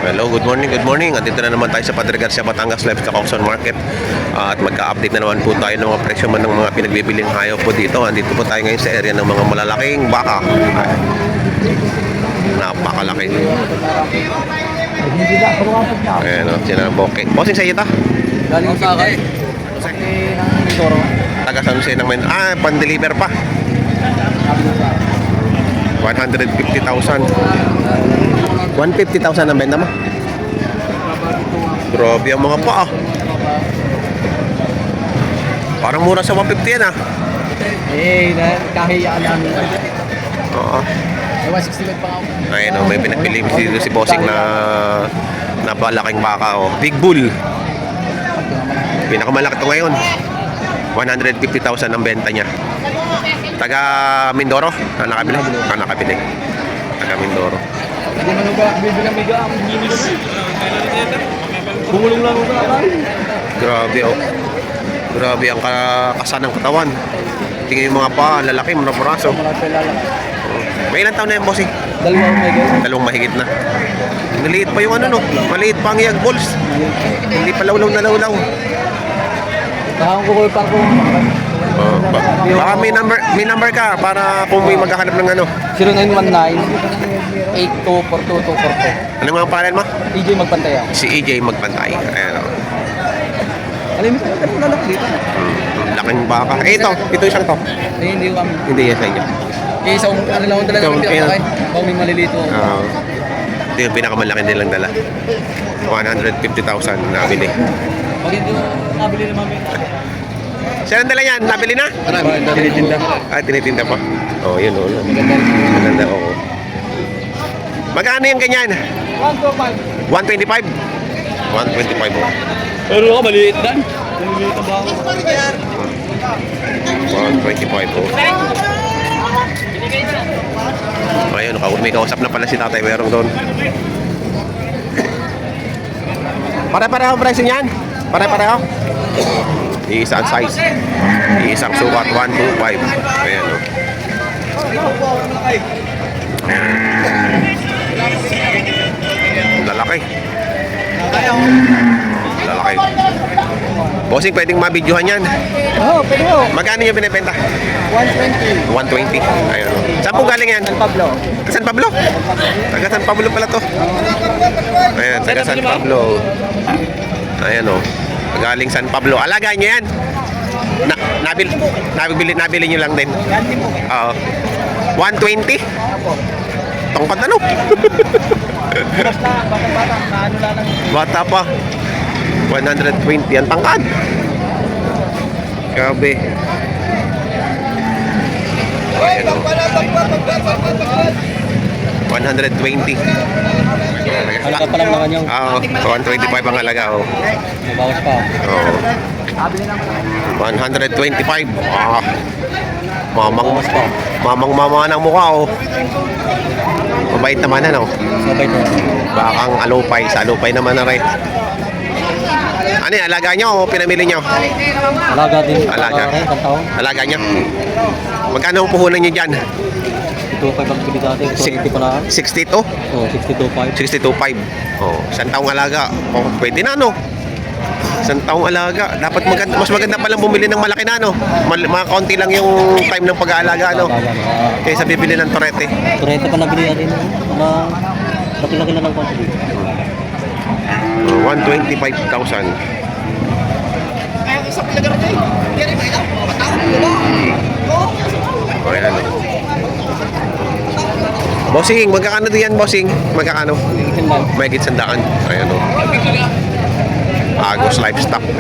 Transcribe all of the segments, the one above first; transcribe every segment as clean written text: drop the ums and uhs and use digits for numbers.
Hello, good morning, good morning. Andito na naman tayo sa Padre Garcia, Batangas Livestock Auction Market. At magka-update na naman po tayo ng mga presyo man ng mga pinagbibiling hayop po dito. Andito po tayo ngayon sa area ng mga malalaking baka. Napakalaki. Ayan o, sinaboke. Bossing sa iyo ta? Galing sa akin. Sa Mindoro. Taga San Jose ng pan-deliver pa. 150,000. 150,000 ang benta mo? Grabe ang mga pa ah. Parang mura sa 150 yan ah. Kahiyaan namin. Oo. 160 lang pa ako. Ayun o, may pinagpili dito si Bossing na napalaking baka o. Big Bull. Pinakamalaki ito ngayon. 150,000 ang benta niya. Taga Mindoro? Nakabili? Nakabili. Taga Mindoro. Hindi man ba bibilang mega ang gini ko. Bumulong lang ako ba? Grabe oh. Grabe ang kasan ng katawan. Tingnan yung mga pa, lalaki, mga braso. May ilang taon na yung Bossing? Dalawang mahigit na. Maliit pa yung ano no? Maliit pa ang yag balls. Hindi pa lawlaw na lawlaw. Kahang ko pa ko. Baka may number ka para kung may maghahanap ng ano. 0919-8242-242. Ano nga pangalan mo? EJ Magpantay ako. Si EJ Magpantay. Ayan o. Alam mo saan ka lalaki dito? Laking baka. Ito isang to. Eh, hindi ko kami. Hindi yan sa inyo. Eh, isang ano lang ang dala Ikaw, ng kaya- pinakakain. Baka may malilito. Ito yung pinakamalaki nilang dala. 150,000 nabili. Pag hindi ko nabili na mami. Saan ang dala yan? Nabili na? Tinitinda. Tinitinda pa. Oh, yun o. Maganda oo. Magkano yung ganyan? 125. 125? 125 oh. Pero ako, maliit dan. Maliit na ba ako? 125 oh. Ayun, may kausap na pala si Tatay Werong doon. Pare-pareho ang presyo niyan? Pare-pareho? Iisang size. Iisang sukat, 125. Ayan o. Lalaki. Lalaki. Bossing, pwedeng mabidyohan yan. Oo, pwede ho. Magkano yung binibenta? 120. 120. Ayun o. Saan po galing yan? San Pablo. San Pablo? Taga San Pablo pala to. Ayan, taga San Pablo. Ayan o. Galing San Pablo. Alagaan nyo yan. Nabili nyo lang din. Oo. 120? Tongkad ano? Basta, bata-bata, naano lang. Bata pa. 120 ang tangkad. Grabe. Ayan o. 120. Halaga pa lang naman yung Oo, 125 ang halaga oh. bawas pa. Oo. 125. Ah. Mamang ng mukha oh. Mabait naman ano. Sabay to. Bakang alupay, sa alupay naman na rin. Ano yan, alaga nyo o pinamili nyo? Alaga din. Alaga. Taon. Alaga nyo? Magkano ang puhunan nyo dyan? 2.5 ang pili dati. 280 pa lang. 62? Oo, 62.5. 62.5. Oh, isang taong alaga. Oh, pwede na no? Isang taong alaga. Dapat mas maganda palang bumili ng malaki na no? Mga konti lang yung time ng pag-aalaga no? Kaysa bibili ng torete. Tureta pa nabili natin. Laki-laki na ng konti. 125,000. Oh, yan. Bossing, magkakano din yan, Bossing? Magkakano? May higit sandaan. Ayan o. Agos Livestock. 100,000.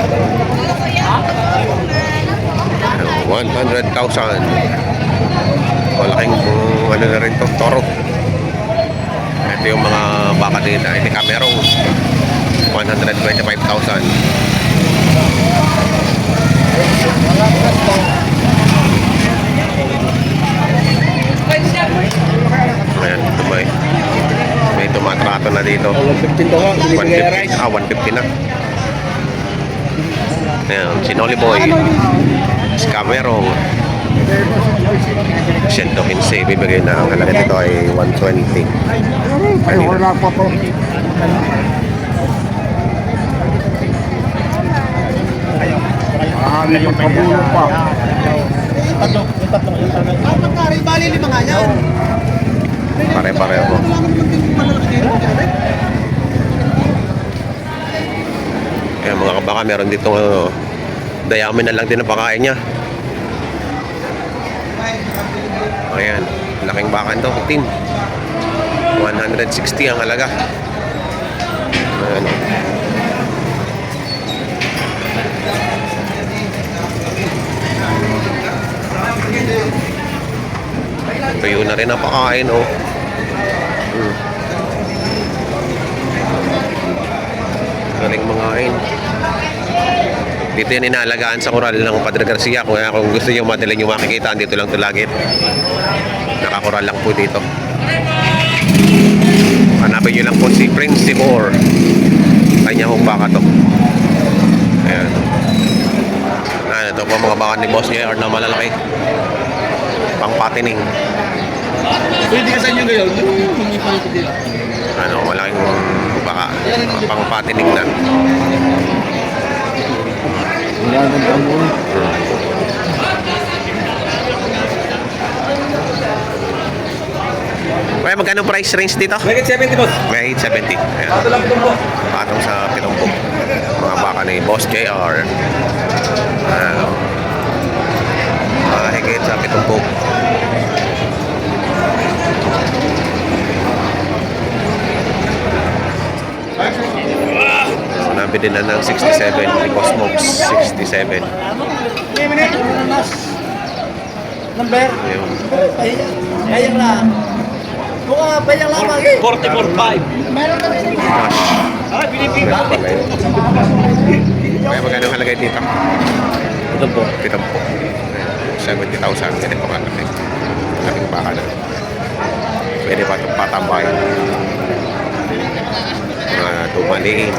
Malaking ano na rin to, toro. Ito yung mga baka din na hindi kamerong 125,000. Ayan, ito may tumatrato na dito. 115 to ha. 150. 150 na. Ayan, si Nolly Boy. Si Camerong. 115, bibigay na ang halaga nito ay 120. Ay, wala pa po. May pagkabulo pa. Pare-pareho po. Kaya mga kabaka, meron dito dayami na lang din ang pakain niya. Ayan, laking bakan to, 15. 160 ang halaga. Ayan. Tuyo na rin ang pakain, oh. Galing mangain. Dito yan inaalagaan sa koral ng Padre Garcia. Kung gusto nyo madaling nyo makikita, dito lang ito lagi. Nakakoral lang po dito. Hanapin nyo lang po si Prince Timor. Kanya hong baka to. Ayan. Ito po mga baka ni Boss JR na malalaki. Pangpatining. Pwede ka sa inyo ngayon. Ano, malaking baka. Pangpatining na. Kaya magkano price range dito? May 70 boss. May 870. Ayan. Ito lang ito po. Patong sa Pitumbo. Mga baka ni Boss JR. Higit sa Pitumbo. Nabili na ng 67. Ni Cosmos 67. Number? Ayun. Bayang lang. Buka, bayang lang lagi. 44.5. Meron ka rin. Cash. Pinipila. Meron pala yun. Kaya magkano halagay dito? Ito po. Pitumbo. 70,000. Ganito ka na. Laking baka na. Pwede pa itong patambay. Tumaliin.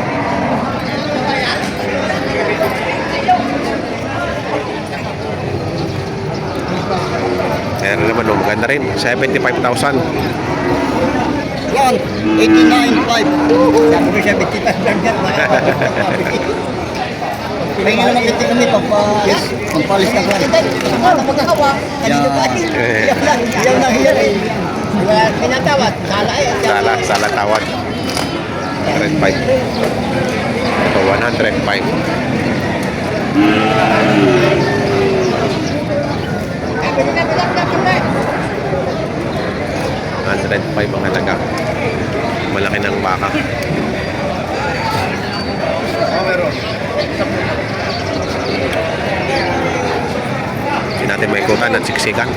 Meron naman, maganda rin. 75,000. Yan, 89.5. Sabi ko 75 lang yan. May nga naman kita kami pampalis ka lang. Ano magkahawa? Kanino ba? Yan lang yan eh. Pinatawad. Sala eh. Sala tawad. 105. Ito, 105. $105 ang halaga. Malaki ng baka. Hindi natin may ikutan at siksikan.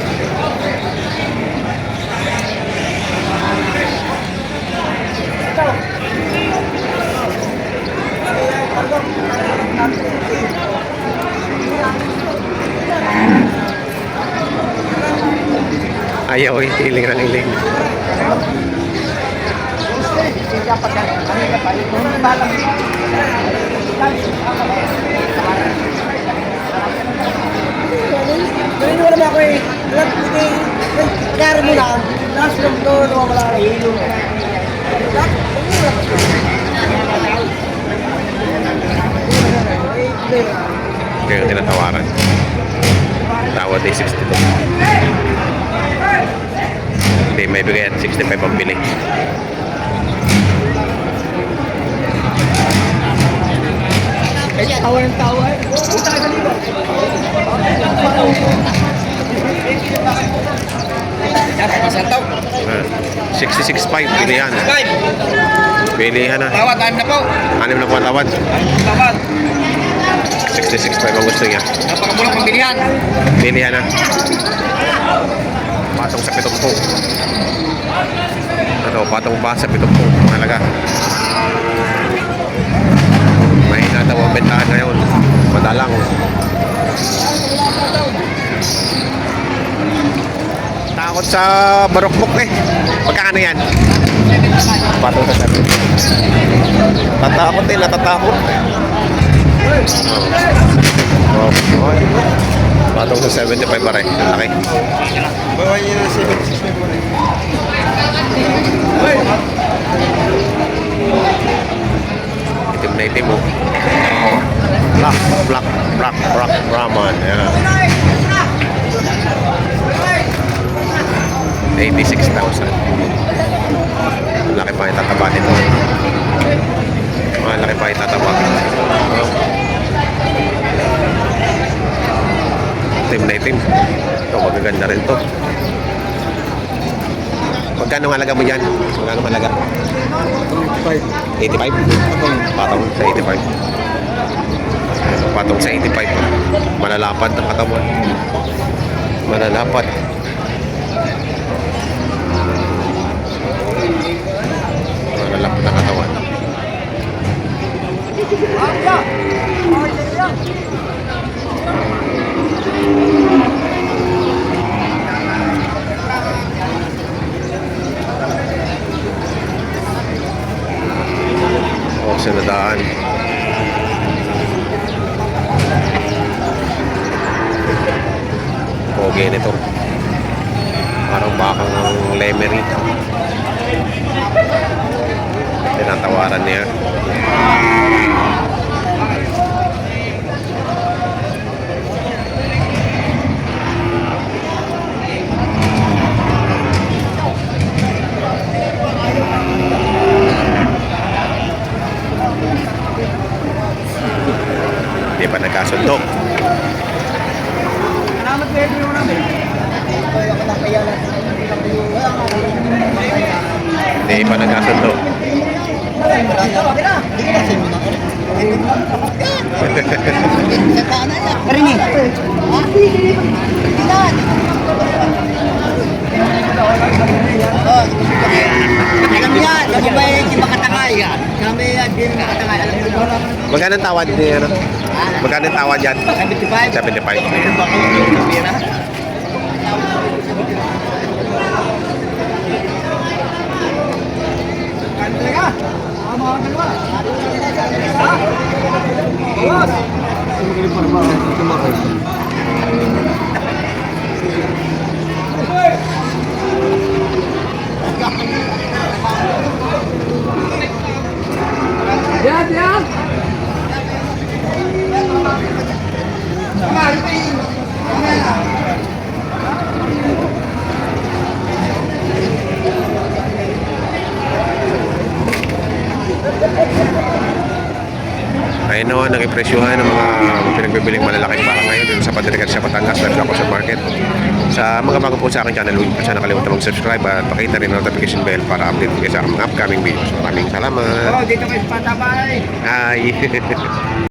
Ayaw eh, iling ng iling. Gawin mo naman ako eh. Kaya mo lang. Last lang to, wala na hilo. Ito yung tinatawaran. Tawad ay 62. Hindi, may bigay at 65 ang bili. Tawa ng tawa. 66.5 bilihan. Bilihan na. Tawad, time na po. Anim na po ang tawad. Tawad. 66.5 ang gusto niya. Napakamulong pambilihan. Bilihan na. Patong sa 70. Ano, patong ba sa 70. Halaga. Mahina daw ang bentahan ngayon. Madalang. Takot sa barokbok eh. Pagkano yan? Patong sa 70. Tatakot eh, natatakot. Oh, okay. Patong sa 75 pa rin. Laki. Bawa niya na 76 na po rin. Malaki pa itataba. Itim na itim. Ito, magaganda rin to. Magkano ang halaga mo dyan? Magkano ang halaga? 85? Patong sa 85. Patong sa 85. Malalapad ang katawan. Malalapad. Malalapad ang katawan. Sinadaan. Pogi nito. Parang bakang lemery. Tinatawaran niya. Hindi pa nagkasundo. Hindi pa nagkasundo. Alam niya, kami ba yung makatangay yan? Kami din makatangay. Alam niyo ba? Magkano ang tawad niya? Ano? Magkano ang tawad yan? 75. 75. Ayun naman ang ipresyuhan ng mga pinagbibiling malalaking baka ngayon dito sa Padrigan sa Batangas, Live Local Market. Sa mga bago po sa akin channel, huwag po sana nakalimutan mag-subscribe at pakita rin ang notification bell para update kayo sa mga upcoming videos. Maraming salamat. Oh, dito kayo sa Patabay. Hi!